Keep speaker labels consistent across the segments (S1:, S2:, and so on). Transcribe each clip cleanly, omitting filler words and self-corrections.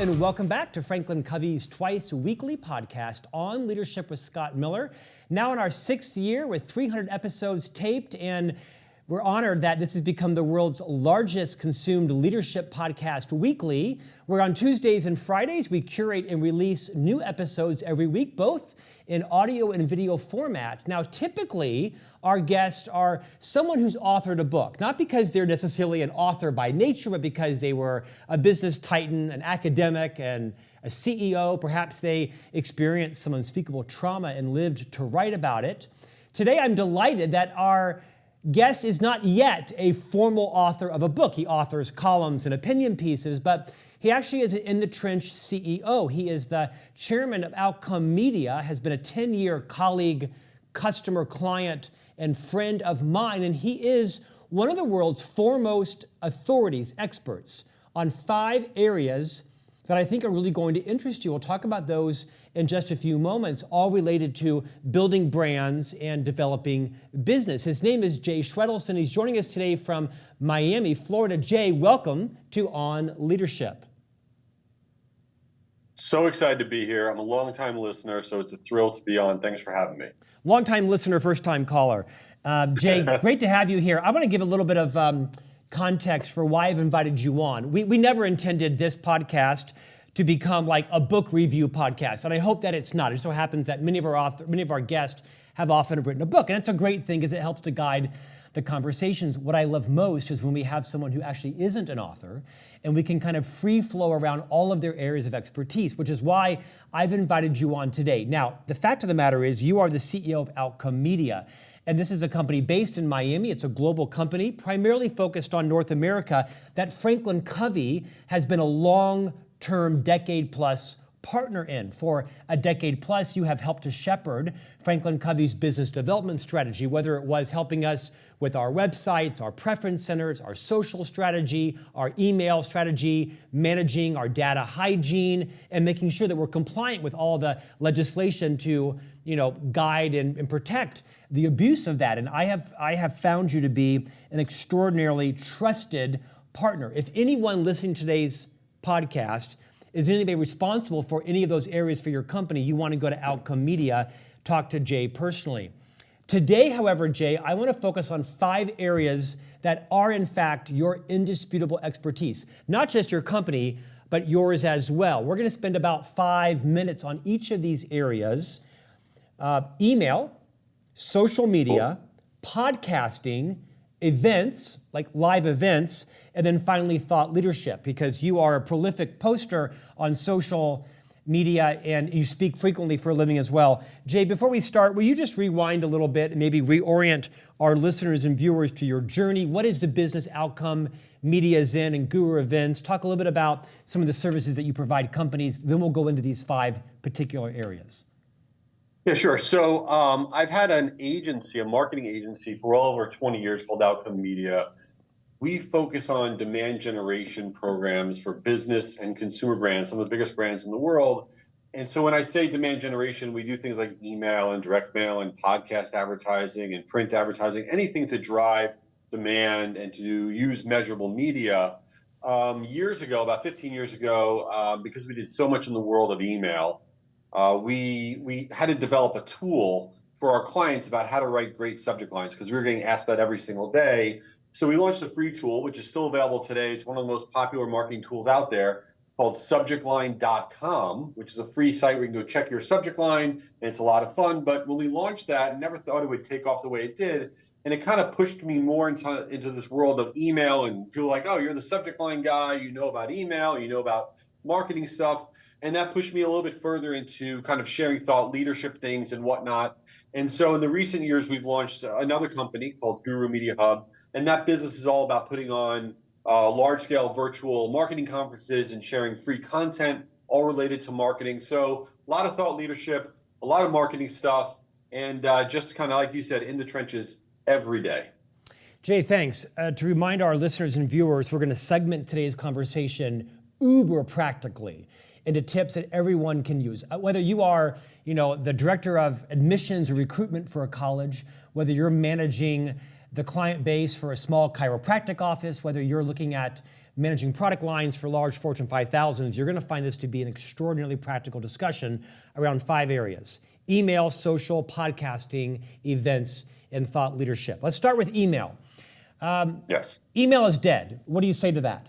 S1: and welcome back to Franklin Covey's twice-weekly podcast on leadership with Scott Miller. Now in our 6th year with 300 episodes taped, and we're honored that this has become the world's largest consumed leadership podcast weekly, where on Tuesdays and Fridays we curate and release new episodes every week, both in audio and video format. Now, typically, our guests are someone who's authored a book, not because they're necessarily an author by nature, but because they were a business titan, an academic, and a CEO. Perhaps they experienced some unspeakable trauma and lived to write about it. Today, I'm delighted that our guest is not yet a formal author of a book. He authors columns and opinion pieces, but he actually is an in-the-trench CEO. He is the chairman of Outcome Media, has been a 10-year colleague, customer, client, and friend of mine, and he is one of the world's foremost authorities, experts, on 5 areas that I think are really going to interest you. We'll talk about those in just a few moments, all related to building brands and developing business. His name is Jay Schwedelson. He's joining us today from Miami, Florida. Jay, welcome to On Leadership.
S2: So excited to be here. I'm a longtime listener, so it's a thrill to be on. Thanks for having me.
S1: Longtime listener, first-time caller. Jay, great to have you here. I want to give a little bit of context for why I've invited you on. We never intended this podcast to become like a book review podcast, and I hope that it's not. It so happens that many of our guests have often written a book, and it's a great thing because it helps to guide the conversations. What I love most is when we have someone who actually isn't an author, and we can kind of free flow around all of their areas of expertise, which is why I've invited you on today. Now, the fact of the matter is you are the CEO of Outcome Media, and this is a company based in Miami. It's a global company, primarily focused on North America, that Franklin Covey has been a long-term, decade-plus partner in. For a decade plus, you have helped to shepherd Franklin Covey's business development strategy, whether it was helping us with our websites, our preference centers, our social strategy, our email strategy, managing our data hygiene, and making sure that we're compliant with all the legislation to, guide and protect the abuse of that. And I have found you to be an extraordinarily trusted partner. If anyone listening to today's podcast is anybody responsible for any of those areas for your company, you want to go to Outcome Media, talk to Jay personally. Today, however, Jay, I want to focus on 5 areas that are, in fact, your indisputable expertise. Not just your company, but yours as well. We're going to spend about 5 minutes on each of these areas. Email, social media, podcasting, events, like live events, and then finally thought leadership, because you are a prolific poster on social media and you speak frequently for a living as well. Jay, before we start, will you just rewind a little bit and maybe reorient our listeners and viewers to your journey? What is the business Outcome Media is in and Guru Events? Talk a little bit about some of the services that you provide companies, then we'll go into these 5 particular areas.
S2: Yeah, sure. So I've had an agency, a marketing agency for well over 20 years called Outcome Media. We focus on demand generation programs for business and consumer brands, some of the biggest brands in the world. And so when I say demand generation, we do things like email and direct mail and podcast advertising and print advertising, anything to drive demand and to use measurable media. Years ago, about 15 years ago, because we did so much in the world of email, we had to develop a tool for our clients about how to write great subject lines, because we were getting asked that every single day. So we launched a free tool, which is still available today. It's one of the most popular marketing tools out there, called subjectline.com, which is a free site where you can go check your subject line, and it's a lot of fun. But when we launched that, I never thought it would take off the way it did. And it kind of pushed me more into this world of email, and people were like, oh, you're the subject line guy, you know about email, you know about marketing stuff. And that pushed me a little bit further into kind of sharing thought leadership things and whatnot. And so in the recent years, we've launched another company called Guru Media Hub. And that business is all about putting on large-scale virtual marketing conferences and sharing free content, all related to marketing. So a lot of thought leadership, a lot of marketing stuff, and just kind of, like you said, in the trenches every day.
S1: Jay, thanks. To remind our listeners and viewers, we're going to segment today's conversation uber practically into tips that everyone can use. Whether you are, the director of admissions or recruitment for a college, whether you're managing the client base for a small chiropractic office, whether you're looking at managing product lines for large Fortune 5000s, you're going to find this to be an extraordinarily practical discussion around 5 areas: email, social, podcasting, events, and thought leadership. Let's start with email.
S2: Yes.
S1: Email is dead. What do you say to that?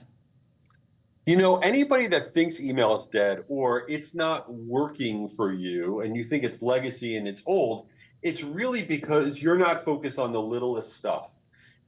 S2: Anybody that thinks email is dead or it's not working for you and you think it's legacy and it's old, it's really because you're not focused on the littlest stuff.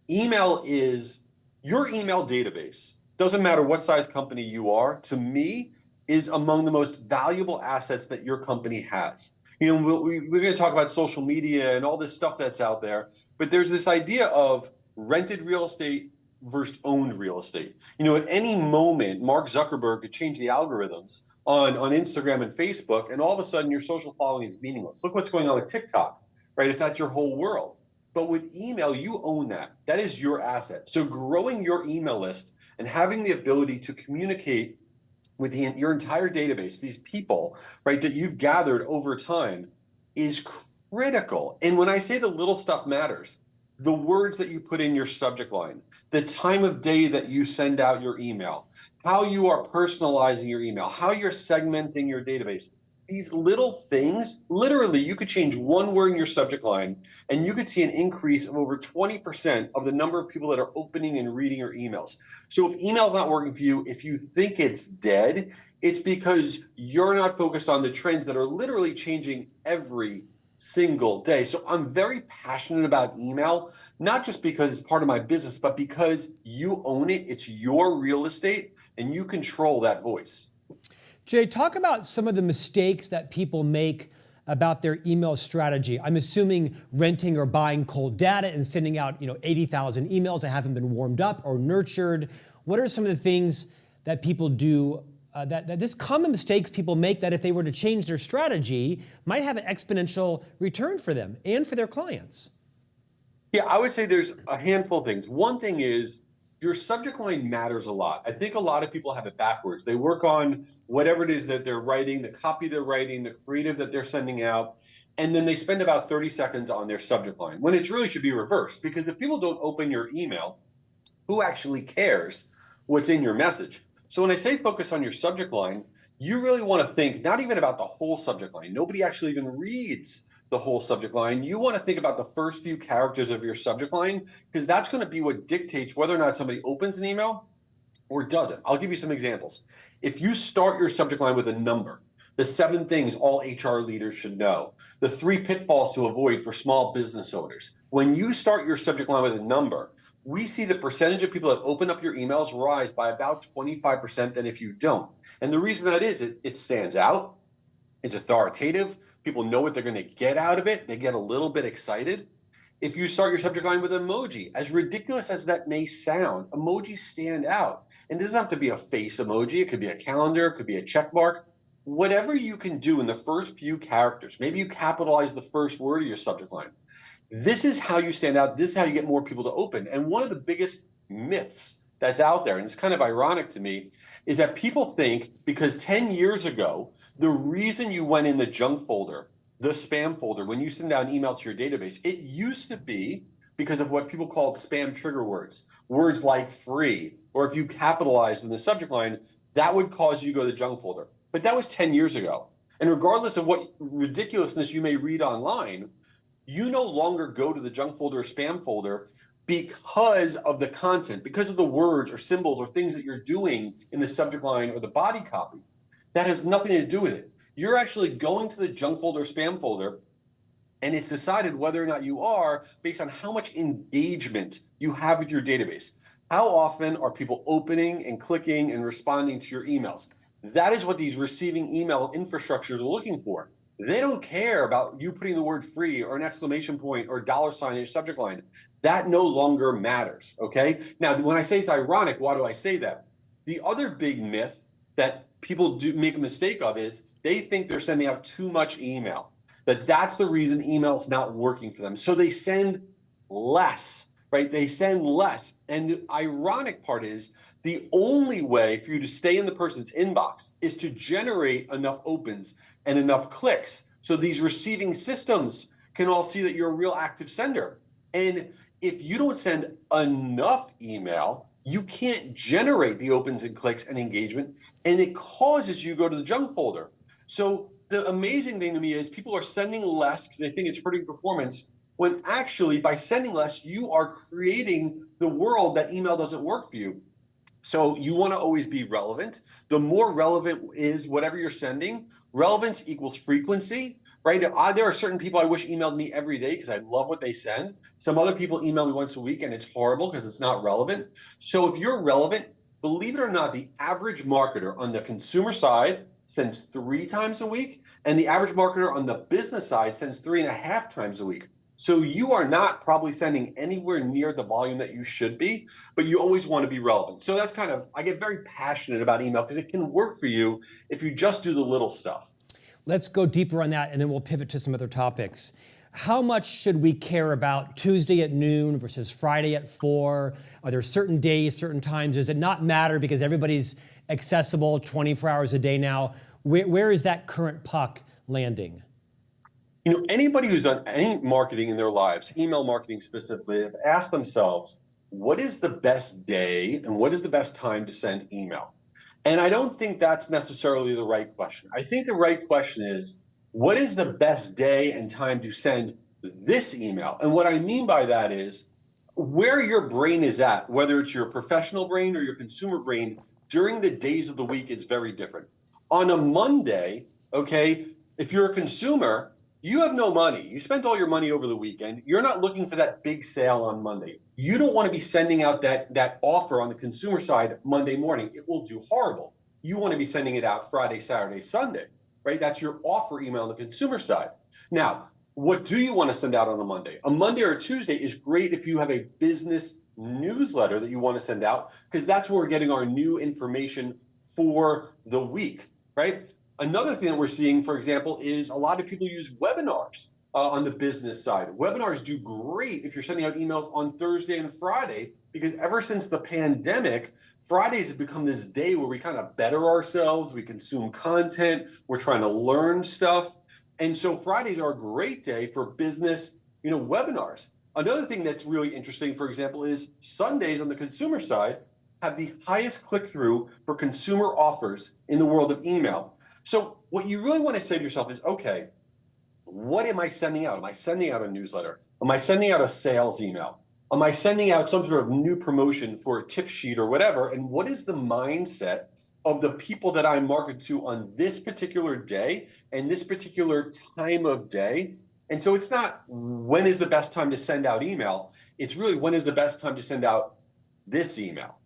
S2: Email is your email database. Doesn't matter what size company you are, to me, is among the most valuable assets that your company has. We're going to talk about social media and all this stuff that's out there, but there's this idea of rented real estate versus owned real estate. At any moment, Mark Zuckerberg could change the algorithms on Instagram and Facebook, and all of a sudden your social following is meaningless. Look what's going on with TikTok, right? If that's your whole world. But with email, you own that. That is your asset. So growing your email list and having the ability to communicate with your entire database, these people, right, that you've gathered over time, is critical. And when I say the little stuff matters, the words that you put in your subject line, the time of day that you send out your email, how you are personalizing your email, how you're segmenting your database, these little things, literally, you could change one word in your subject line and you could see an increase of over 20% of the number of people that are opening and reading your emails. So if email's not working for you, if you think it's dead, it's because you're not focused on the trends that are literally changing every single day. So I'm very passionate about email, not just because it's part of my business, but because you own it. It's your real estate and you control that voice.
S1: Jay, talk about some of the mistakes that people make about their email strategy. I'm assuming renting or buying cold data and sending out 80,000 emails that haven't been warmed up or nurtured. What are some of the things that people do that just common mistakes people make that if they were to change their strategy might have an exponential return for them and for their clients?
S2: Yeah, I would say there's a handful of things. One thing is your subject line matters a lot. I think a lot of people have it backwards. They work on whatever it is that they're writing, the copy they're writing, the creative that they're sending out, and then they spend about 30 seconds on their subject line, when it really should be reversed. Because if people don't open your email, who actually cares what's in your message? So when I say focus on your subject line, you really want to think not even about the whole subject line. Nobody actually even reads the whole subject line. You want to think about the first few characters of your subject line, because that's going to be what dictates whether or not somebody opens an email or doesn't. I'll give you some examples. If you start your subject line with a number, the 7 things all HR leaders should know, the 3 pitfalls to avoid for small business owners. When you start your subject line with a number, we see the percentage of people that open up your emails rise by about 25% than if you don't. And the reason that is, it stands out, it's authoritative, people know what they're going to get out of it, they get a little bit excited. If you start your subject line with an emoji, as ridiculous as that may sound, emojis stand out. And it doesn't have to be a face emoji, it could be a calendar, it could be a check mark. Whatever you can do in the first few characters, maybe you capitalize the first word of your subject line. This is how you stand out. This is how you get more people to open. And one of the biggest myths that's out there, and it's kind of ironic to me, is that people think because 10 years ago, the reason you went in the junk folder, the spam folder, when you send out an email to your database, it used to be because of what people called spam trigger words, words like free, or if you capitalized in the subject line, that would cause you to go to the junk folder. But that was 10 years ago. And regardless of what ridiculousness you may read online, you no longer go to the junk folder or spam folder because of the content, because of the words or symbols or things that you're doing in the subject line or the body copy. That has nothing to do with it. You're actually going to the junk folder or spam folder, and it's decided whether or not you are based on how much engagement you have with your database. How often are people opening and clicking and responding to your emails? That is what these receiving email infrastructures are looking for. They don't care about you putting the word free or an exclamation point or $sign in your subject line. That no longer matters, okay? Now, when I say it's ironic, why do I say that? The other big myth that people do make a mistake of is they think they're sending out too much email, that's the reason email's not working for them. So they send less, right? They send less. And the ironic part is the only way for you to stay in the person's inbox is to generate enough opens and enough clicks so these receiving systems can all see that you're a real active sender. And if you don't send enough email, you can't generate the opens and clicks and engagement, and it causes you to go to the junk folder. So the amazing thing to me is people are sending less because they think it's hurting performance, when actually by sending less, you are creating the world that email doesn't work for you. So you want to always be relevant. The more relevant is whatever you're sending, relevance equals frequency, right? There are certain people I wish emailed me every day because I love what they send. Some other people email me once a week and it's horrible because it's not relevant. So if you're relevant, believe it or not, the average marketer on the consumer side sends 3 times a week, and the average marketer on the business side sends 3.5 times a week. So you are not probably sending anywhere near the volume that you should be, but you always want to be relevant. So that's kind of, I get very passionate about email because it can work for you if you just do the little stuff.
S1: Let's go deeper on that and then we'll pivot to some other topics. How much should we care about Tuesday at noon versus Friday at 4? Are there certain days, certain times? Does it not matter because everybody's accessible 24 hours a day now? Where is that current puck landing?
S2: You know, anybody who's done any marketing in their lives, email marketing specifically, have asked themselves, what is the best day and what is the best time to send email? And I don't think that's necessarily the right question. I think the right question is, what is the best day and time to send this email? And what I mean by that is where your brain is at, whether it's your professional brain or your consumer brain, during the days of the week is very different. On a Monday, okay, if you're a consumer, you have no money. You spent all your money over the weekend. You're not looking for that big sale on Monday. You don't want to be sending out that offer on the consumer side Monday morning. It will do horrible. You want to be sending it out Friday, Saturday, Sunday, right? That's your offer email on the consumer side. Now, what do you want to send out on a Monday? A Monday or a Tuesday is great if you have a business newsletter that you want to send out, because that's where we're getting our new information for the week, right? Another thing that we're seeing, for example, is a lot of people use webinars on the business side. Webinars do great if you're sending out emails on Thursday and Friday, because ever since the pandemic, Fridays have become this day where we kind of better ourselves, we consume content, we're trying to learn stuff. And so Fridays are a great day for business, webinars. Another thing that's really interesting, for example, is Sundays on the consumer side have the highest click-through for consumer offers in the world of email. So what you really want to say to yourself is, okay, what am I sending out? Am I sending out a newsletter? Am I sending out a sales email? Am I sending out some sort of new promotion for a tip sheet or whatever? And what is the mindset of the people that I market to on this particular day and this particular time of day? And so it's not when is the best time to send out email. It's really when is the best time to send out this email.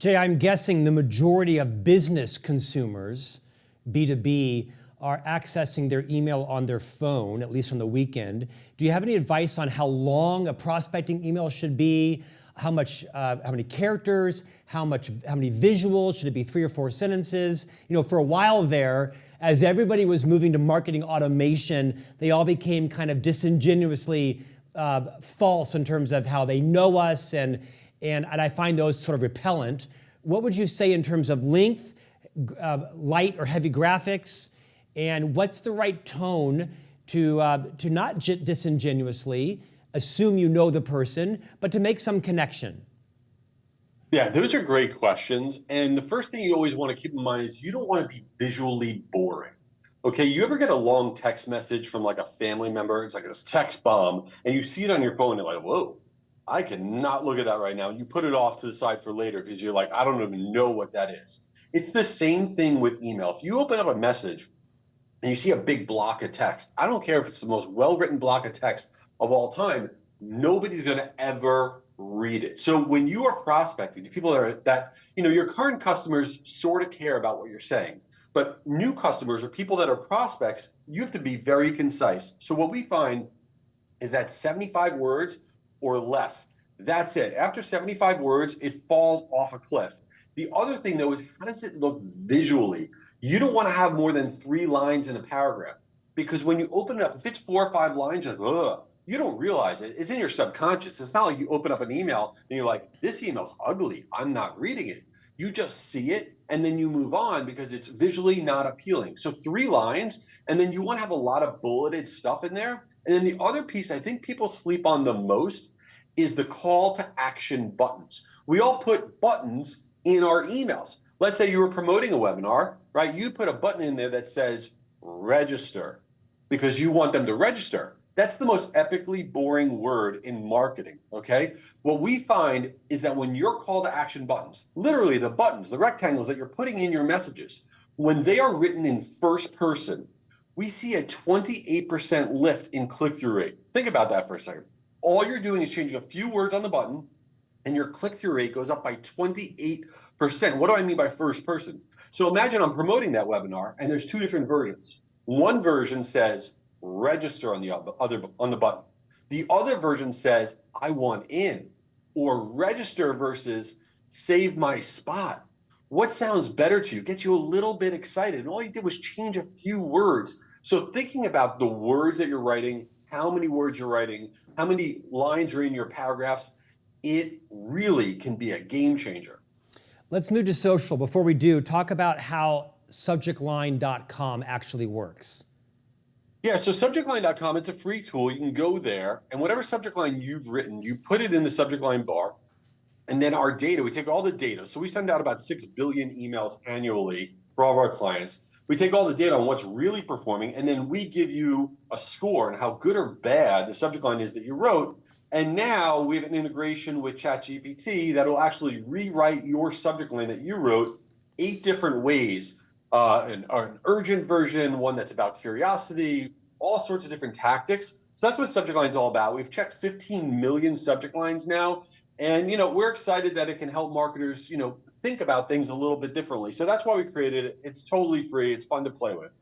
S1: Jay, I'm guessing the majority of business consumers, B2B, are accessing their email on their phone, at least on the weekend. Do you have any advice on how long a prospecting email should be? How many characters? How many visuals? Should it be 3 or 4 sentences? For a while there, as everybody was moving to marketing automation, they all became kind of disingenuously false in terms of how they know us, and I find those sort of repellent. What would you say in terms of length, light or heavy graphics, and what's the right tone to not disingenuously assume you know the person, but to make some connection?
S2: Yeah, those are great questions. And the first thing you always want to keep in mind is you don't want to be visually boring. Okay, you ever get a long text message from like a family member? It's like this text bomb, and you see it on your phone, and you're like, whoa, I cannot look at that right now. And you put it off to the side for later because you're like, I don't even know what that is. It's the same thing with email. If you open up a message and you see a big block of text, I don't care if it's the most well-written block of text of all time, nobody's going to ever read it. So when you are prospecting to people that your current customers sort of care about what you're saying, but new customers or people that are prospects, you have to be very concise. So what we find is that 75 words or less, that's it. After 75 words, it falls off a cliff. The other thing, though, is how does it look visually? You don't want to have more than 3 lines in a paragraph, because when you open it up, if it's 4 or 5 lines, you're like, ugh, you don't realize it. It's in your subconscious. It's not like you open up an email and you're like, this email's ugly, I'm not reading it. You just see it and then you move on because it's visually not appealing. So 3 lines, and then you want to have a lot of bulleted stuff in there. And then the other piece I think people sleep on the most is the call to action buttons. We all put buttons in our emails. Let's say you were promoting a webinar, right? You put a button in there that says register because you want them to register. That's the most epically boring word in marketing, okay? What we find is that when your call to action buttons, literally the buttons, the rectangles that you're putting in your messages, when they are written in first person, we see a 28% lift in click-through rate. Think about that for a second. All you're doing is changing a few words on the button, and your click-through rate goes up by 28%. What do I mean by first person? So imagine I'm promoting that webinar, and there's two different versions. One version says register on the button. The other version says I want in, or register versus save my spot. What sounds better to you? Gets you a little bit excited. And all you did was change a few words. So thinking about the words that you're writing, how many words you're writing, how many lines are in your paragraphs, it really can be a game changer.
S1: Let's move to social. Before we do, talk about how subjectline.com actually works.
S2: Yeah, so subjectline.com, it's a free tool. You can go there, and whatever subject line you've written, you put it in the subject line bar. And then our data, we take all the data. So we send out about 6 billion emails annually for all of our clients. We take all the data on what's really performing, and then we give you a score on how good or bad the subject line is that you wrote. And now we have an integration with ChatGPT that will actually rewrite your subject line that you wrote 8 different ways. An urgent version, one that's about curiosity, all sorts of different tactics. So that's what subject line is all about. We've checked 15 million subject lines now. And, we're excited that it can help marketers, think about things a little bit differently. So that's why we created it. It's totally free. It's fun to play with.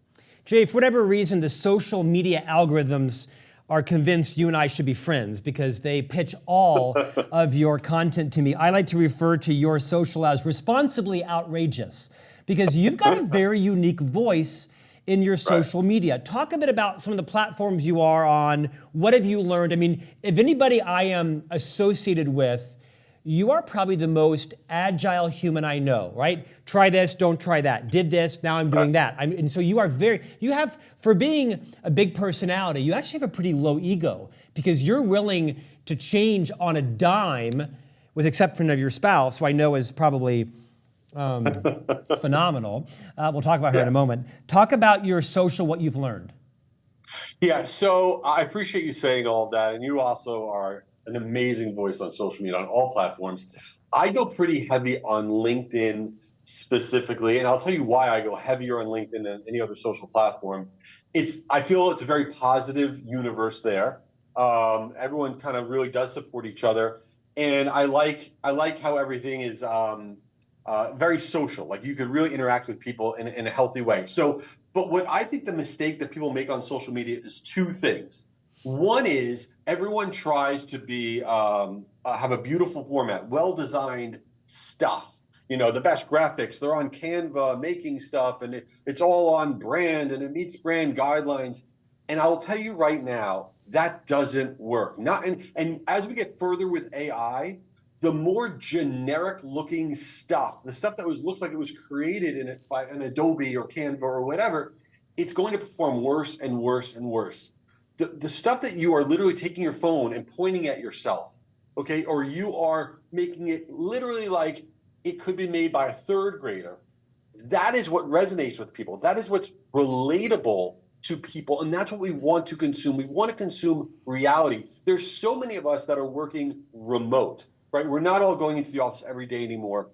S1: Jay, for whatever reason, the social media algorithms are convinced you and I should be friends because they pitch all of your content to me. I like to refer to your social as responsibly outrageous because you've got a very unique voice in your social media. Talk a bit about some of the platforms you are on. What have you learned? I mean, if anybody I am associated with, you are probably the most agile human I know, right? Try this, don't try that. Did this, now I'm doing that. And so you have, for being a big personality, you actually have a pretty low ego because you're willing to change on a dime, with exception of your spouse, who I know is probably phenomenal. We'll talk about her in a moment. Talk about your social, what you've learned.
S2: Yeah, so I appreciate you saying all of that. And you also are an amazing voice on social media, on all platforms. I go pretty heavy on LinkedIn specifically, and I'll tell you why I go heavier on LinkedIn than any other social platform. I feel it's a very positive universe there. Everyone kind of really does support each other. And I like how everything is very social. Like you could really interact with people in a healthy way. But what I think the mistake that people make on social media is two things. One is everyone tries to have a beautiful format, well-designed stuff. The best graphics, they're on Canva making stuff, and it's all on brand, and it meets brand guidelines. And I will tell you right now, that doesn't work. And as we get further with AI, the more generic looking stuff, the stuff that looks like it was created by an Adobe or Canva or whatever, it's going to perform worse and worse and worse. The stuff that you are literally taking your phone and pointing at yourself, okay, or you are making it literally like it could be made by a third grader, that is what resonates with people. That is what's relatable to people, and that's what we want to consume. We want to consume reality. There's so many of us that are working remote, right? We're not all going into the office every day anymore.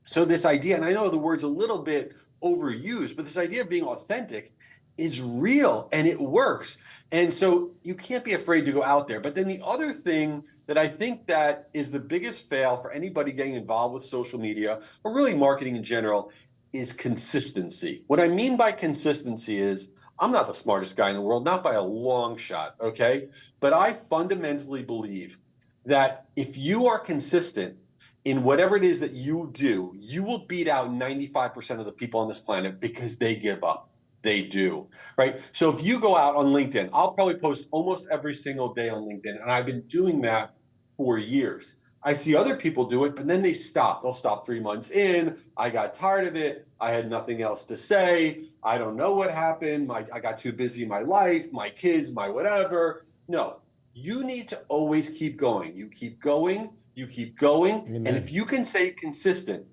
S2: So this idea, and I know the word's a little bit overused, but this idea of being authentic is real and it works. And so you can't be afraid to go out there. But then the other thing that I think that is the biggest fail for anybody getting involved with social media, or really marketing in general, is consistency. What I mean by consistency is I'm not the smartest guy in the world, not by a long shot, okay? But I fundamentally believe that if you are consistent in whatever it is that you do, you will beat out 95% of the people on this planet because they give up. They do, right? So if you go out on LinkedIn, I'll probably post almost every single day on LinkedIn, and I've been doing that for years. I see other people do it, but then they stop. They'll stop 3 months in. I got tired of it. I had nothing else to say. I don't know what happened. I got too busy in my life, my kids, my whatever. No, you need to always keep going. You keep going, you keep going.
S1: Amen.
S2: And if you can stay consistent,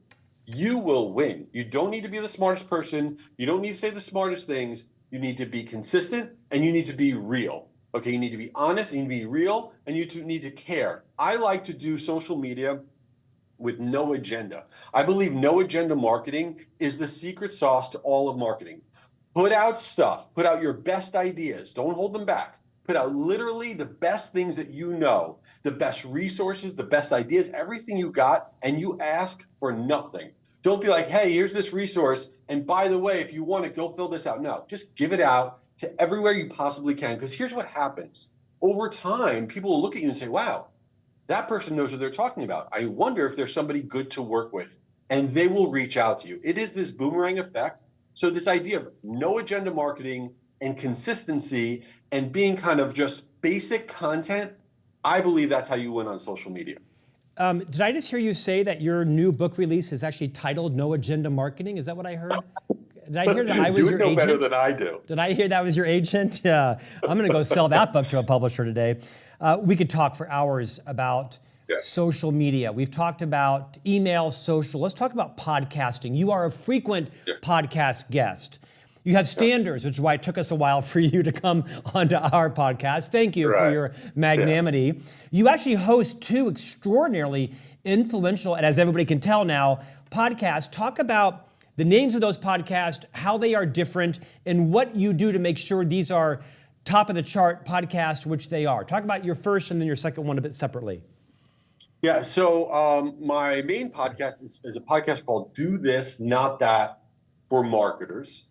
S2: you will win. You don't need to be the smartest person. You don't need to say the smartest things. You need to be consistent and you need to be real. Okay, you need to be honest, and you need to be real, and you need to care. I like to do social media with no agenda. I believe no agenda marketing is the secret sauce to all of marketing. Put out stuff, put out your best ideas, don't hold them back. Put out literally the best things that you know, the best resources, the best ideas, everything you got, and you ask for nothing. Don't be like, hey, here's this resource, and by the way, if you want to go fill this out. No, just give it out to everywhere you possibly can, because here's what happens. Over time, people will look at you and say, wow, that person knows what they're talking about. I wonder if there's somebody good to work with, and they will reach out to you. It is this boomerang effect. So this idea of no agenda marketing and consistency and being kind of just basic content, I believe that's how you win on social media.
S1: Did I just hear you say that your new book release is actually titled No Agenda Marketing? Is that what I heard? Did I hear that I was
S2: your
S1: agent?
S2: You would know better than I do.
S1: Did I hear that was your agent? Yeah, I'm going to go sell that book to a publisher today. We could talk for hours about social media. We've talked about email, social. Let's talk about podcasting. You are a frequent podcast guest. You have standards, which is why it took us a while for you to come onto our podcast. Thank you for your magnanimity. You actually host two extraordinarily influential, and as everybody can tell now, podcasts. Talk about the names of those podcasts, how they are different, and what you do to make sure these are top of the chart podcasts, which they are. Talk about your first and then your second one a bit separately.
S2: Yeah, so my main podcast is a podcast called Do This, Not That for Marketers.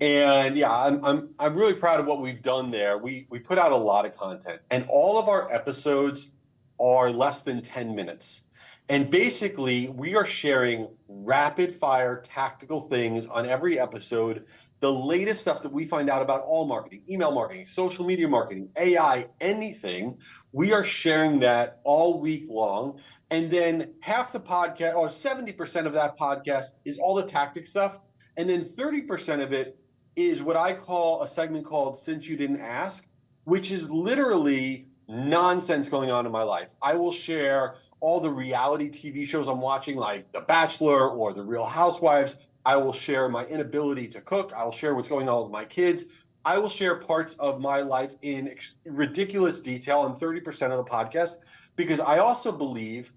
S2: And yeah, I'm really proud of what we've done there. We put out a lot of content, and all of our episodes are less than 10 minutes. And basically, we are sharing rapid fire tactical things on every episode, the latest stuff that we find out about all marketing, email marketing, social media marketing, AI, anything. We are sharing that all week long. And then half the podcast, or 70% of that podcast, is all the tactic stuff. And then 30% of it is what I call a segment called Since You Didn't Ask, which is literally nonsense going on in my life. I will share all the reality TV shows I'm watching, like The Bachelor or The Real Housewives. I will share my inability to cook. I will share what's going on with my kids. I will share parts of my life in ridiculous detail on 30% of the podcast, because I also believe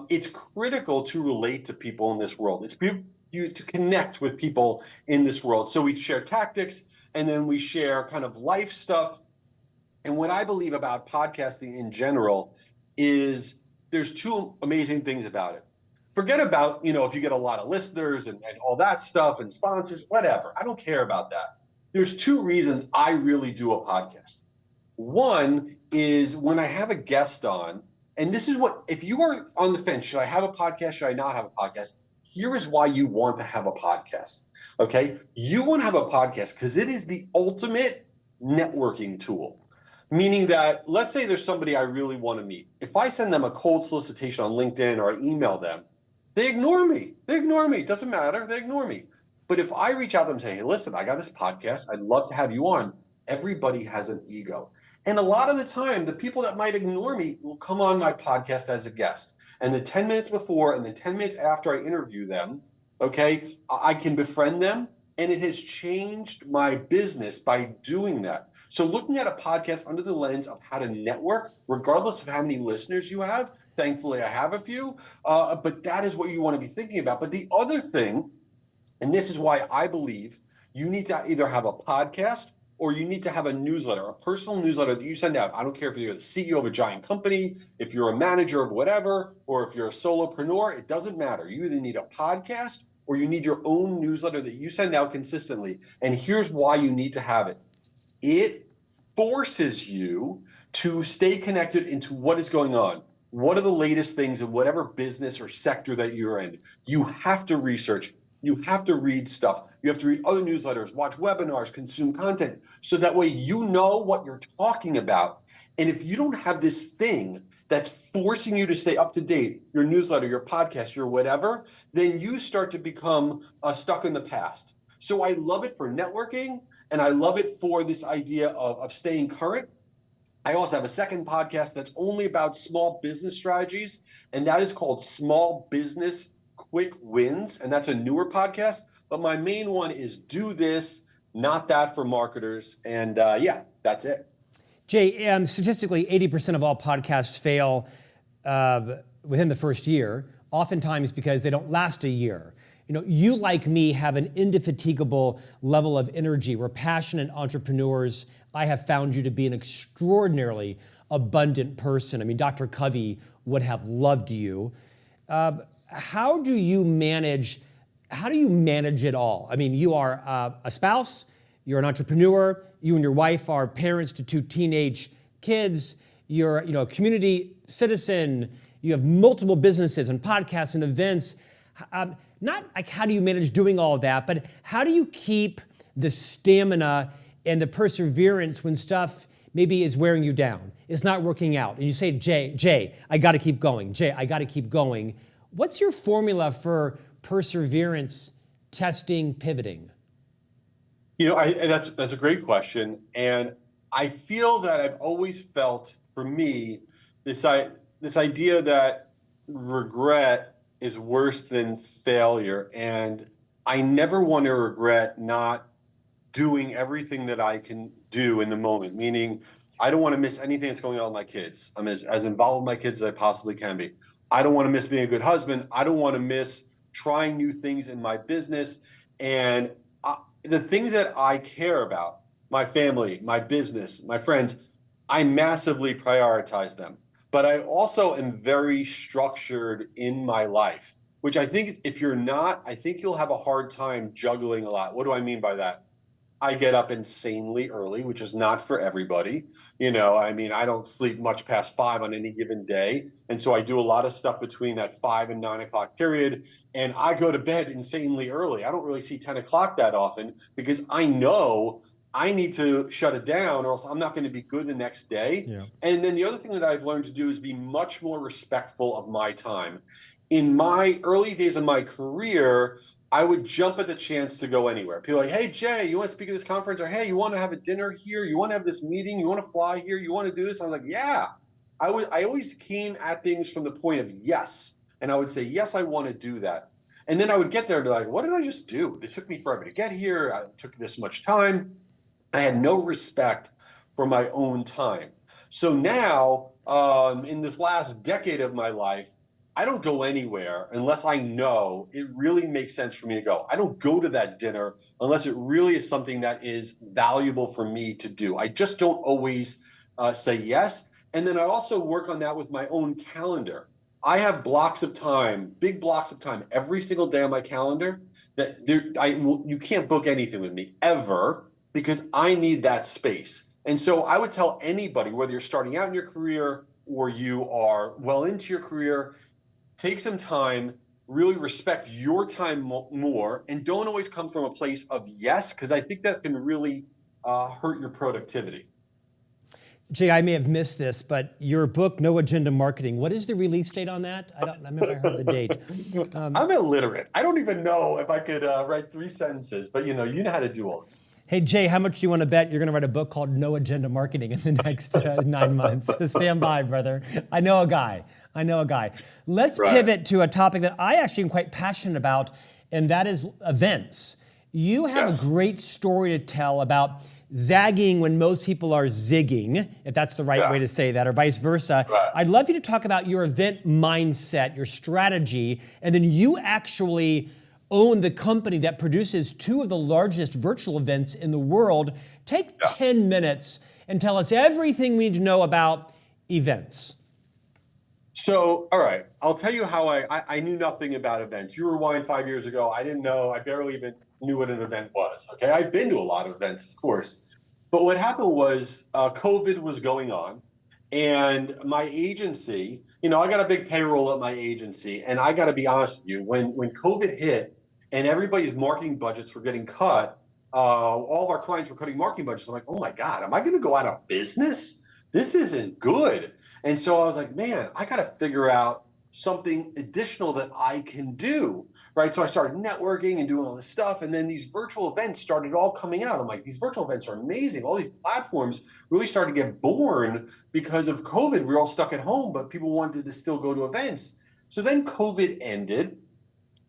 S2: it's critical to relate to people in this world. It's to connect with people in this world. So we share tactics, and then we share kind of life stuff. And what I believe about podcasting in general is there's two amazing things about it. Forget about, if you get a lot of listeners and all that stuff and sponsors, whatever. I don't care about that. There's two reasons I really do a podcast. One is when I have a guest on, and this is what, if you are on the fence, should I have a podcast? Should I not have a podcast? Here is why you want to have a podcast, okay? You want to have a podcast because it is the ultimate networking tool. Meaning that, let's say there's somebody I really want to meet. If I send them a cold solicitation on LinkedIn or I email them, they ignore me. It doesn't matter. They ignore me. But if I reach out to them and say, hey, listen, I got this podcast. I'd love to have you on. Everybody has an ego. And a lot of the time, the people that might ignore me will come on my podcast as a guest. And the 10 minutes before and the 10 minutes after I interview them, okay, I can befriend them. And it has changed my business by doing that. So looking at a podcast under the lens of how to network, regardless of how many listeners you have, thankfully I have a few, but that is what you want to be thinking about. But the other thing, and this is why I believe you need to either have a podcast or you need to have a newsletter, a personal newsletter that you send out. I don't care if you're the CEO of a giant company, if you're a manager of whatever, or if you're a solopreneur, it doesn't matter. You either need a podcast or you need your own newsletter that you send out consistently. And here's why you need to have it. It forces you to stay connected into what is going on. What are the latest things in whatever business or sector that you're in? You have to research. You have to read stuff. You have to read other newsletters, watch webinars, consume content. So that way you know what you're talking about. And if you don't have this thing that's forcing you to stay up to date, your newsletter, your podcast, your whatever, then you start to become stuck in the past. So I love it for networking, and I love it for this idea of staying current. I also have a second podcast that's only about small business strategies, and that is called Small Business Quick Wins. And that's a newer podcast. But my main one is Do This, Not That for Marketers. And yeah, that's it.
S1: Jay, statistically, 80% of all podcasts fail within the first year, oftentimes because they don't last a year. You know, you like me have an indefatigable level of energy. We're passionate entrepreneurs. I have found you to be an extraordinarily abundant person. I mean, Dr. Covey would have loved you. How do you manage it all? I mean, you are a spouse, you're an entrepreneur, you and your wife are parents to two teenage kids, you're a community citizen, you have multiple businesses and podcasts and events. Not like how do you manage doing all of that, but how do you keep the stamina and the perseverance when stuff maybe is wearing you down? It's not working out. And you say, Jay, I got to keep going. Jay, I got to keep going. What's your formula for perseverance, testing, pivoting?
S2: That's a great question. And I feel that I've always felt, for me, this idea that regret is worse than failure. And I never want to regret not doing everything that I can do in the moment, meaning I don't want to miss anything that's going on with my kids. I'm as involved with my kids as I possibly can be. I don't want to miss being a good husband. I don't want to miss trying new things in my business. And the things that I care about, my family, my business, my friends, I massively prioritize them. But I also am very structured in my life, which I think if you're not, I think you'll have a hard time juggling a lot. What do I mean by that? I get up insanely early, which is not for everybody. I don't sleep much past 5 on any given day. And so I do a lot of stuff between that 5 and 9 o'clock period. And I go to bed insanely early. I don't really see 10 o'clock that often because I know I need to shut it down or else I'm not going to be good the next day. Yeah. And then the other thing that I've learned to do is be much more respectful of my time. In my early days of my career, I would jump at the chance to go anywhere. People are like, hey, Jay, you want to speak at this conference? Or, hey, you want to have a dinner here? You want to have this meeting? You want to fly here? You want to do this? I was like, yeah. I always came at things from the point of yes. And I would say, yes, I want to do that. And then I would get there and be like, what did I just do? It took me forever to get here. It took this much time. I had no respect for my own time. So now, in this last decade of my life, I don't go anywhere unless I know it really makes sense for me to go. I don't go to that dinner unless it really is something that is valuable for me to do. I just don't always say yes. And then I also work on that with my own calendar. I have blocks of time, big blocks of time every single day on my calendar that you can't book anything with me ever because I need that space. And so I would tell anybody, whether you're starting out in your career or you are well into your career, take some time, really respect your time more, and don't always come from a place of yes, because I think that can really hurt your productivity.
S1: Jay, I may have missed this, but your book, No Agenda Marketing, what is the release date on that? I don't remember if I heard the date.
S2: I'm illiterate. I don't even know if I could write 3 sentences, but you know how to do all this.
S1: Hey, Jay, how much do you want to bet you're going to write a book called No Agenda Marketing in the next 9 months? Stand by, brother. I know a guy. Let's pivot to a topic that I actually am quite passionate about, and that is events. You have a great story to tell about zagging when most people are zigging, if that's the right way to say that, or vice versa. Right. I'd love you to talk about your event mindset, your strategy, and then you actually own the company that produces 2 of the largest virtual events in the world. Take 10 minutes and tell us everything we need to know about events.
S2: So, all right, I'll tell you how I knew nothing about events. You rewind 5 years ago, I didn't know, I barely even knew what an event was, okay? I've been to a lot of events, of course. But what happened was COVID was going on, and my agency, I got a big payroll at my agency, and I got to be honest with you, when COVID hit and everybody's marketing budgets were getting cut, all of our clients were cutting marketing budgets. I'm like, oh my God, am I going to go out of business? This isn't good. And so I was like, man, I got to figure out something additional that I can do, right? So I started networking and doing all this stuff. And then these virtual events started all coming out. I'm like, these virtual events are amazing. All these platforms really started to get born because of COVID. We were all stuck at home, but people wanted to still go to events. So then COVID ended,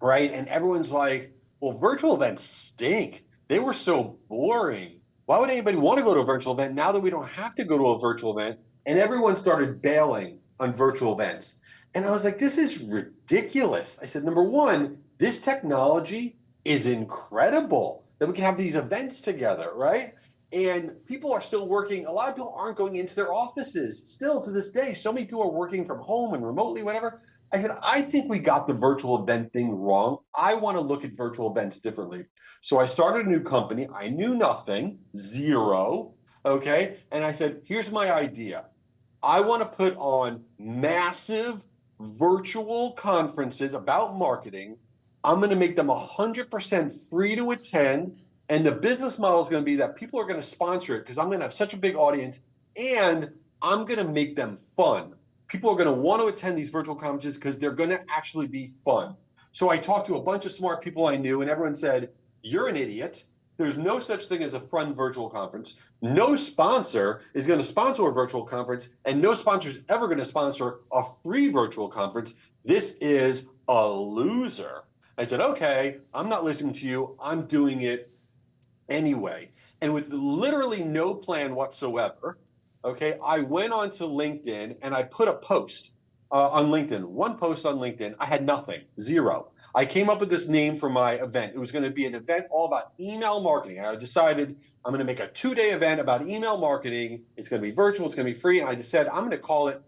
S2: right? And everyone's like, well, virtual events stink. They were so boring. Why would anybody want to go to a virtual event now that we don't have to go to a virtual event? And everyone started bailing on virtual events. And I was like, this is ridiculous. I said, number one, this technology is incredible that we can have these events together, right? And people are still working. A lot of people aren't going into their offices still to this day. So many people are working from home and remotely, whatever. I said, I think we got the virtual event thing wrong. I want to look at virtual events differently. So I started a new company. I knew nothing, zero. Okay. And I said, here's my idea. I want to put on massive virtual conferences about marketing. I'm going to make them 100% free to attend. And the business model is going to be that people are going to sponsor it because I'm going to have such a big audience, and I'm going to make them fun. People are going to want to attend these virtual conferences because they're going to actually be fun. So I talked to a bunch of smart people I knew, and everyone said, you're an idiot. There's no such thing as a fun virtual conference. No sponsor is going to sponsor a virtual conference, and no sponsor is ever going to sponsor a free virtual conference. This is a loser. I said, okay, I'm not listening to you. I'm doing it anyway. And with literally no plan whatsoever, okay, I went onto LinkedIn and I put a post on LinkedIn, one post on LinkedIn. I had nothing, zero. I came up with this name for my event. It was going to be an event all about email marketing. I decided I'm going to make a 2-day event about email marketing. It's going to be virtual. It's going to be free. And I just said, I'm going to call it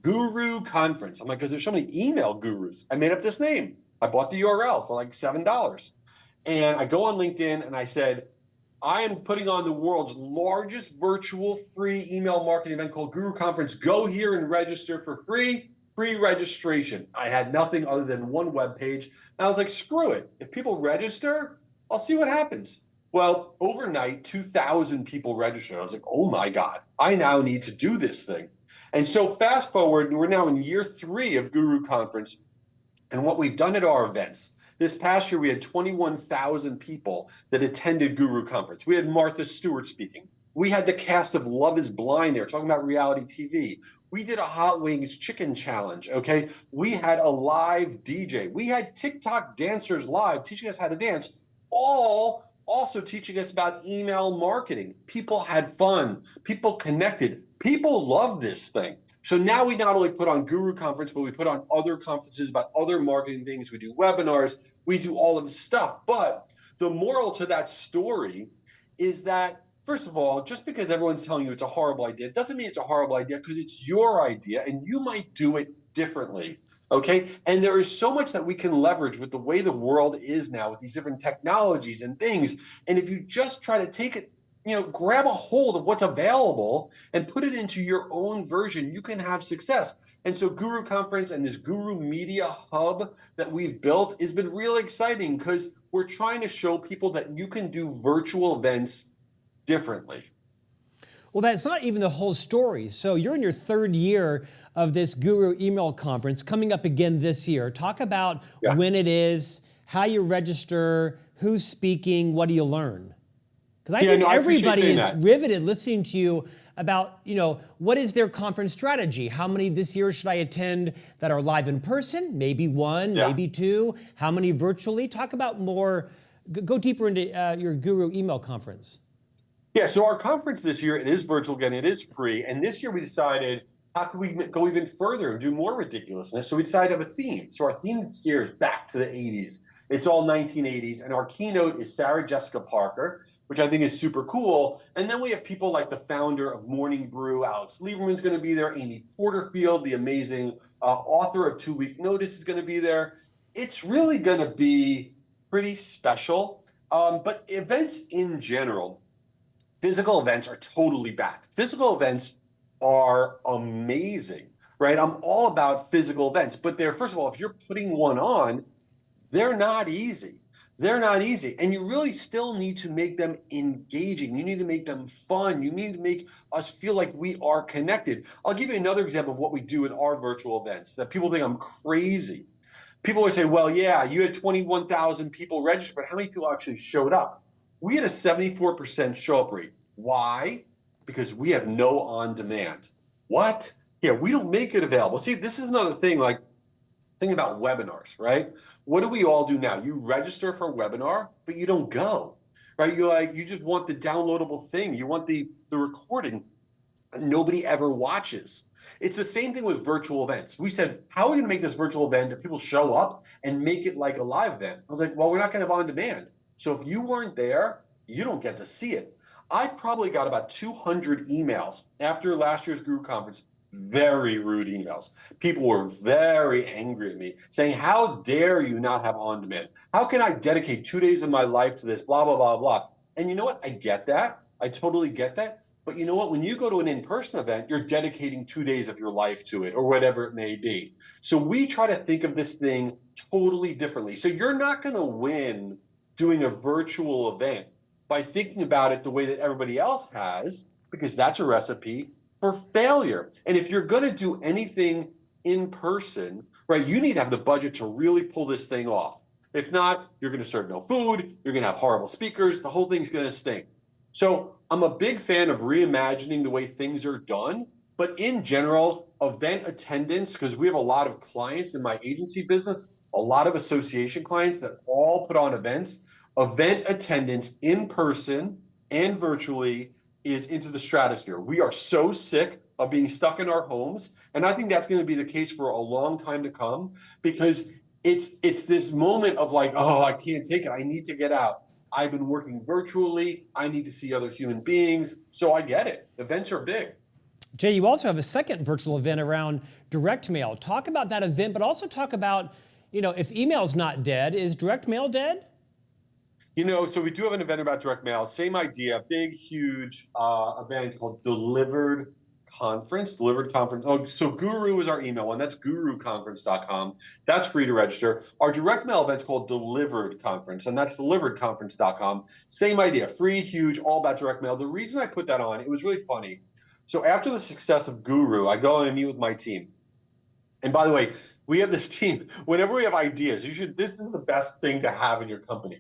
S2: Guru Conference. I'm like, because there's so many email gurus. I made up this name. I bought the URL for like $7. And I go on LinkedIn and I said, I am putting on the world's largest virtual free email marketing event called Guru Conference. Go here and register for free registration. I had nothing other than one web page. And I was like, screw it. If people register, I'll see what happens. Well, overnight, 2,000 people registered. I was like, oh my God, I now need to do this thing. And so fast forward, we're now in year 3 of Guru Conference. And what we've done at our events, this past year, we had 21,000 people that attended Guru Conference. We had Martha Stewart speaking. We had the cast of Love is Blind there talking about reality TV. We did a Hot Wings chicken challenge, okay? We had a live DJ. We had TikTok dancers live teaching us how to dance, all also teaching us about email marketing. People had fun. People connected. People love this thing. So now we not only put on Guru Conference, but we put on other conferences about other marketing things. We do webinars. We do all of this stuff. But the moral to that story is that, first of all, just because everyone's telling you it's a horrible idea, doesn't mean it's a horrible idea, because it's your idea and you might do it differently. Okay. And there is so much that we can leverage with the way the world is now with these different technologies and things. And if you just try to take it, grab a hold of what's available and put it into your own version, you can have success. And so Guru Conference and this Guru Media Hub that we've built has been really exciting because we're trying to show people that you can do virtual events differently.
S1: Well, that's not even the whole story. So you're in your 3rd year of this Guru email conference, coming up again this year. Talk about when it is, how you register, who's speaking, what do you learn? Because I think everybody is riveted listening to you about, what is their conference strategy? How many this year should I attend that are live in person? Maybe 1, maybe 2. How many virtually? Talk about more, go deeper into your Guru email conference.
S2: Yeah, so our conference this year, it is virtual again, it is free. And this year we decided, how can we go even further and do more ridiculousness? So we decided to have a theme. So our theme this year is back to the 80s. It's all 1980s. And our keynote is Sarah Jessica Parker, which I think is super cool. And then we have people like the founder of Morning Brew, Alex Lieberman's going to be there. Amy Porterfield, the amazing author of 2 Week Notice, is going to be there. It's really going to be pretty special. But events in general, physical events are totally back. Physical events are amazing, right? I'm all about physical events, but they're, first of all, if you're putting one on, they're not easy. They're not easy. And you really still need to make them engaging. You need to make them fun. You need to make us feel like we are connected. I'll give you another example of what we do with our virtual events that people think I'm crazy. People always say, well, yeah, you had 21,000 people registered, but how many people actually showed up? We had a 74% show up rate. Why? Because we have no on demand. What? Yeah, we don't make it available. See, this is another thing, like, think about webinars, right? What do we all do now? You register for a webinar, but you don't go, right? You just want the downloadable thing. You want the recording. Nobody ever watches. It's the same thing with virtual events. We said, how are we going to make this virtual event that people show up and make it like a live event? I was like, well, we're not going to have on demand. So if you weren't there, you don't get to see it. I probably got about 200 emails after last year's Guru Conference, very rude emails. People were very angry at me saying, how dare you not have on demand? How can I dedicate 2 days of my life to this, blah, blah, blah, blah. And you know what? I get that. I totally get that. But you know what? When you go to an in-person event, you're dedicating 2 days of your life to it or whatever it may be. So we try to think of this thing totally differently. So you're not going to win doing a virtual event by thinking about it the way that everybody else has, because that's a recipe for failure. And if you're going to do anything in person, right, you need to have the budget to really pull this thing off. If not, you're going to serve no food, you're going to have horrible speakers, the whole thing's going to stink. So I'm a big fan of reimagining the way things are done, but in general, event attendance, because we have a lot of clients in my agency business, a lot of association clients that all put on events. Event attendance in person and virtually is into the stratosphere. We are so sick of being stuck in our homes, and I think that's going to be the case for a long time to come, because it's this moment of like, oh, I can't take it. I need to get out. I've been working virtually. I need to see other human beings. So I get it. Events are big.
S1: Jay, you also have a second virtual event around direct mail. Talk about that event, but also talk about, if email's not dead, is direct mail dead?
S2: So we do have an event about direct mail. Same idea, big, huge event called Delivered Conference. Oh, so Guru is our email one. That's guruconference.com. That's free to register. Our direct mail event's called Delivered Conference, and that's deliveredconference.com. Same idea, free, huge, all about direct mail. The reason I put that on, it was really funny. So after the success of Guru, I go in and meet with my team. And by the way, we have this team. Whenever we have ideas, this is the best thing to have in your company.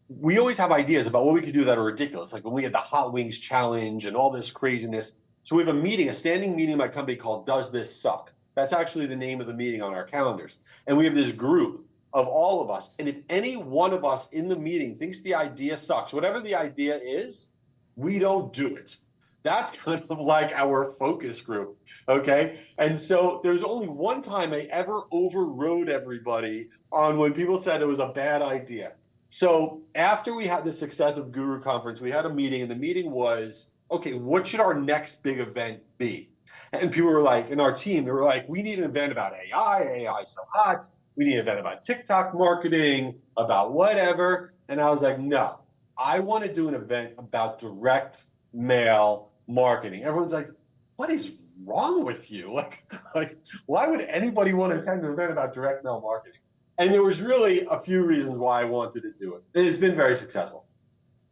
S2: We always have ideas about what we could do that are ridiculous. Like when we had the Hot Wings Challenge and all this craziness. So we have a standing meeting in my company called Does This Suck? That's actually the name of the meeting on our calendars. And we have this group of all of us. And if any one of us in the meeting thinks the idea sucks, whatever the idea is, we don't do it. That's kind of like our focus group, okay? And so there's only one time I ever overrode everybody on when people said it was a bad idea. So after we had the success of Guru Conference, we had a meeting, and the meeting was, okay, what should our next big event be? And people were like, in our team, they were like, we need an event about AI. AI is so hot. We need an event about TikTok marketing, about whatever. And I was like, no, I want to do an event about direct mail marketing. Everyone's like, what is wrong with you? Like, why would anybody want to attend an event about direct mail marketing? And there was really a few reasons why I wanted to do it. And it's been very successful.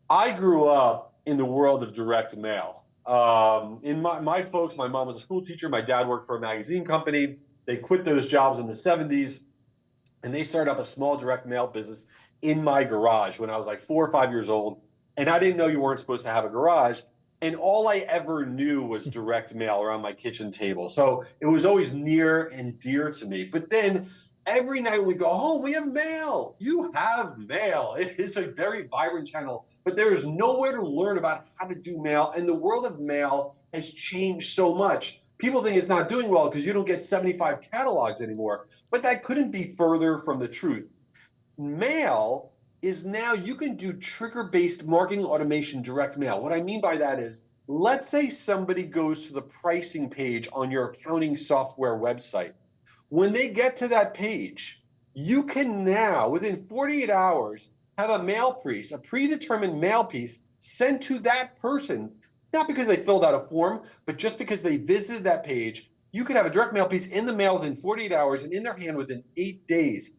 S2: I grew up in the world of direct mail. In my folks, my mom was a school teacher. My dad worked for a magazine company. They quit those jobs in the 70s, and they started up a small direct mail business in my garage when I was like 4 or 5 years old. And I didn't know you weren't supposed to have a garage. And all I ever knew was direct mail around my kitchen table. So it was always near and dear to me. But then every night we go home, we have mail. You have mail. It is a very vibrant channel, but there is nowhere to learn about how to do mail. And the world of mail has changed so much. People think it's not doing well because you don't get 75 catalogs anymore, but that couldn't be further from the truth. Mail is now, you can do trigger-based marketing automation direct mail. What I mean by that is, let's say somebody goes to the pricing page on your accounting software website. When they get to that page, you can now, within 48 hours, have a predetermined mail piece sent to that person, not because they filled out a form, but just because they visited that page. You could have a direct mail piece in the mail within 48 hours and in their hand within 8 days.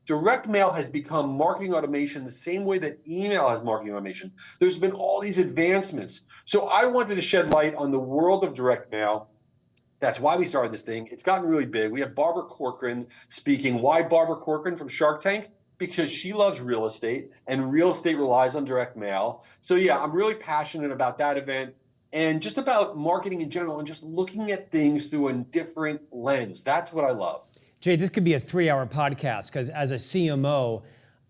S2: direct mail has become marketing automation the same way that email has marketing automation. There's been all these advancements. So I wanted to shed light on the world of direct mail. That's why we started this thing. It's gotten really big. We have Barbara Corcoran speaking. Why Barbara Corcoran from Shark Tank? Because she loves real estate and real estate relies on direct mail. So yeah, I'm really passionate about that event and just about marketing in general and just looking at things through a different lens. That's what I love.
S1: Jay, this could be a 3-hour podcast because as a CMO,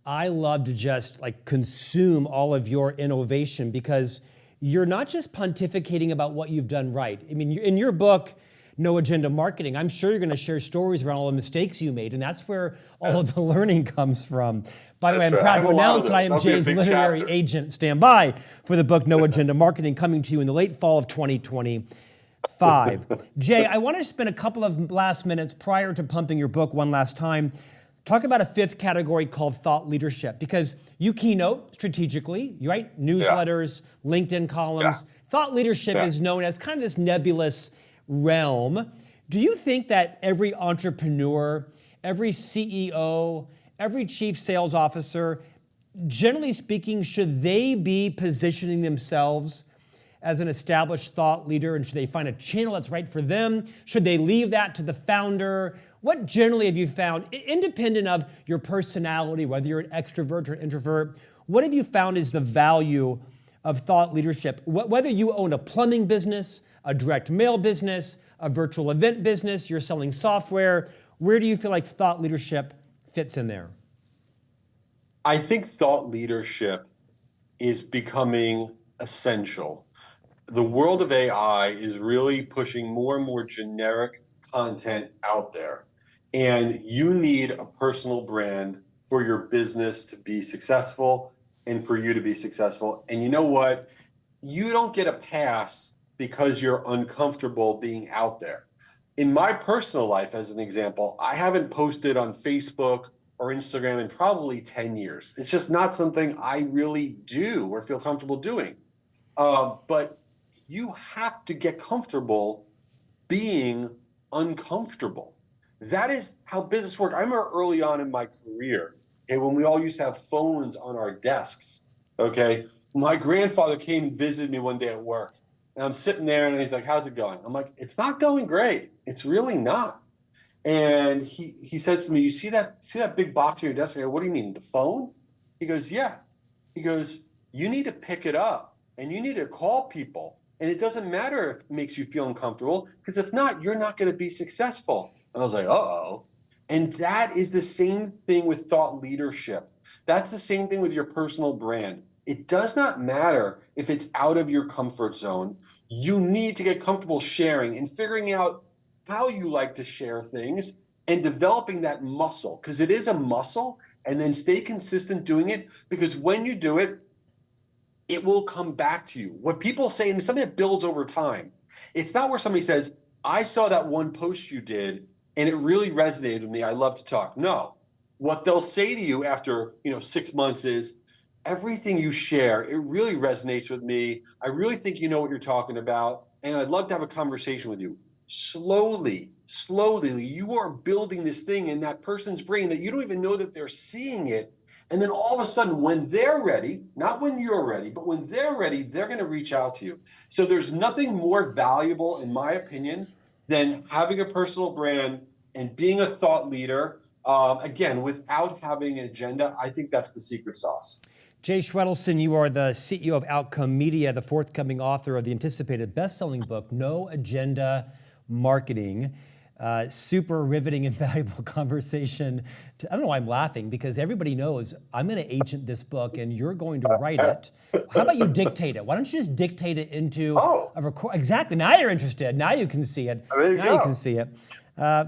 S1: I love to just like consume all of your innovation because you're not just pontificating about what you've done right. I mean, in your book, No Agenda Marketing, I'm sure you're going to share stories around all the mistakes you made, and that's where all of the learning comes from. By the way, I'm proud to announce that I am Jay's literary agent. Stand by for the book No Agenda Marketing, coming to you in the late fall of 2025. Jay, I want to spend a couple of last minutes prior to pumping your book one last time, talk about a fifth category called thought leadership, because you keynote strategically, you write newsletters, LinkedIn columns. Thought leadership is known as kind of this nebulous realm. Do you think that every entrepreneur, every CEO, every chief sales officer, generally speaking, should they be positioning themselves as an established thought leader, and should they find a channel that's right for them? Should they leave that to the founder? What generally have you found, independent of your personality, whether you're an extrovert or an introvert, what have you found is the value of thought leadership? Whether you own a plumbing business, a direct mail business, a virtual event business, you're selling software, where do you feel like thought leadership fits in there?
S2: I think thought leadership is becoming essential. The world of AI is really pushing more and more generic content out there. And you need a personal brand for your business to be successful and for you to be successful. And you know what? You don't get a pass because you're uncomfortable being out there. In my personal life, as an example, I haven't posted on Facebook or Instagram in probably 10 years. It's just not something I really do or feel comfortable doing. But you have to get comfortable being uncomfortable. That is how business works. I remember early on in my career, okay, when we all used to have phones on our desks, okay? My grandfather came and visited me one day at work. And I'm sitting there and he's like, how's it going? I'm like, it's not going great. It's really not. And he says to me, you see that big box on your desk? I go, what do you mean, the phone? He goes, yeah. He goes, you need to pick it up and you need to call people. And it doesn't matter if it makes you feel uncomfortable, because if not, you're not going to be successful. And I was like, uh-oh. And that is the same thing with thought leadership. That's the same thing with your personal brand. It does not matter if it's out of your comfort zone. You need to get comfortable sharing and figuring out how you like to share things and developing that muscle, because it is a muscle, and then stay consistent doing it, because when you do it, it will come back to you. What people say, and something that builds over time, it's not where somebody says, I saw that one post you did and it really resonated with me. I love to talk. No, what they'll say to you after 6 months is, everything you share, it really resonates with me. I really think you know what you're talking about, and I'd love to have a conversation with you. Slowly, you are building this thing in that person's brain that you don't even know that they're seeing it. And then all of a sudden, when they're ready, not when you're ready, but when they're ready, they're going to reach out to you. So there's nothing more valuable, in my opinion, than having a personal brand and being a thought leader. Again, without having an agenda, I think that's the secret sauce.
S1: Jay Schwedelson, you are the CEO of Outcome Media, the forthcoming author of the anticipated best-selling book, No Agenda Marketing. Super riveting and valuable conversation. I don't know why I'm laughing, because everybody knows I'm going to agent this book and you're going to write it. How about you dictate it? Why don't you just dictate it into a record? Exactly. Now you're interested. Now you can see it.
S2: There you go.
S1: You can see it.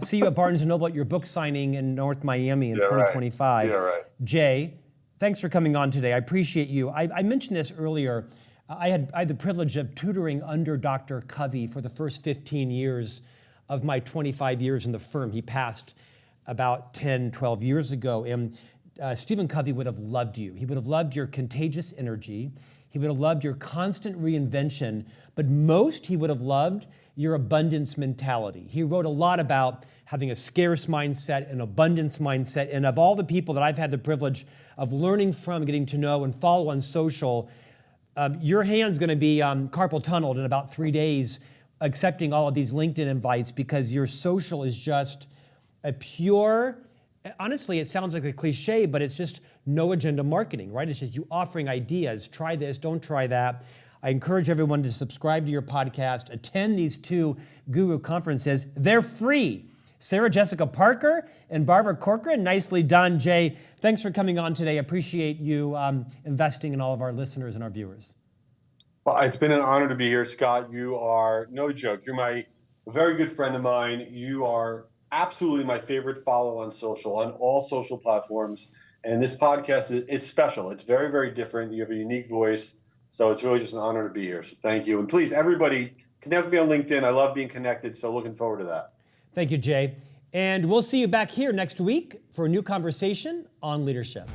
S1: See you at Barnes & Noble at your book signing in North Miami in 2025.
S2: Yeah, right.
S1: Jay, thanks for coming on today. I appreciate you. I mentioned this earlier. I had the privilege of tutoring under Dr. Covey for the first 15 years of my 25 years in the firm. He passed about 10, 12 years ago. And Stephen Covey would have loved you. He would have loved your contagious energy. He would have loved your constant reinvention. But most, he would have loved your abundance mentality. He wrote a lot about having a scarce mindset, an abundance mindset. And of all the people that I've had the privilege of learning from, getting to know and follow on social, your hand's going to be carpal tunneled in about 3 days accepting all of these LinkedIn invites, because your social is just a pure, honestly, it sounds like a cliche, but it's just no agenda marketing, right? It's just you offering ideas. Try this, don't try that. I encourage everyone to subscribe to your podcast, attend these 2 Guru conferences. They're free. Sarah Jessica Parker and Barbara Corcoran, nicely done. Jay, thanks for coming on today. Appreciate you investing in all of our listeners and our viewers.
S2: Well, it's been an honor to be here, Scott. You are no joke. You're a very good friend of mine. You are absolutely my favorite follow on social, on all social platforms. And this podcast, it's special. It's very, very different. You have a unique voice. So it's really just an honor to be here. So thank you. And please, everybody, connect with me on LinkedIn. I love being connected. So looking forward to that.
S1: Thank you, Jay. And we'll see you back here next week for a new conversation on leadership.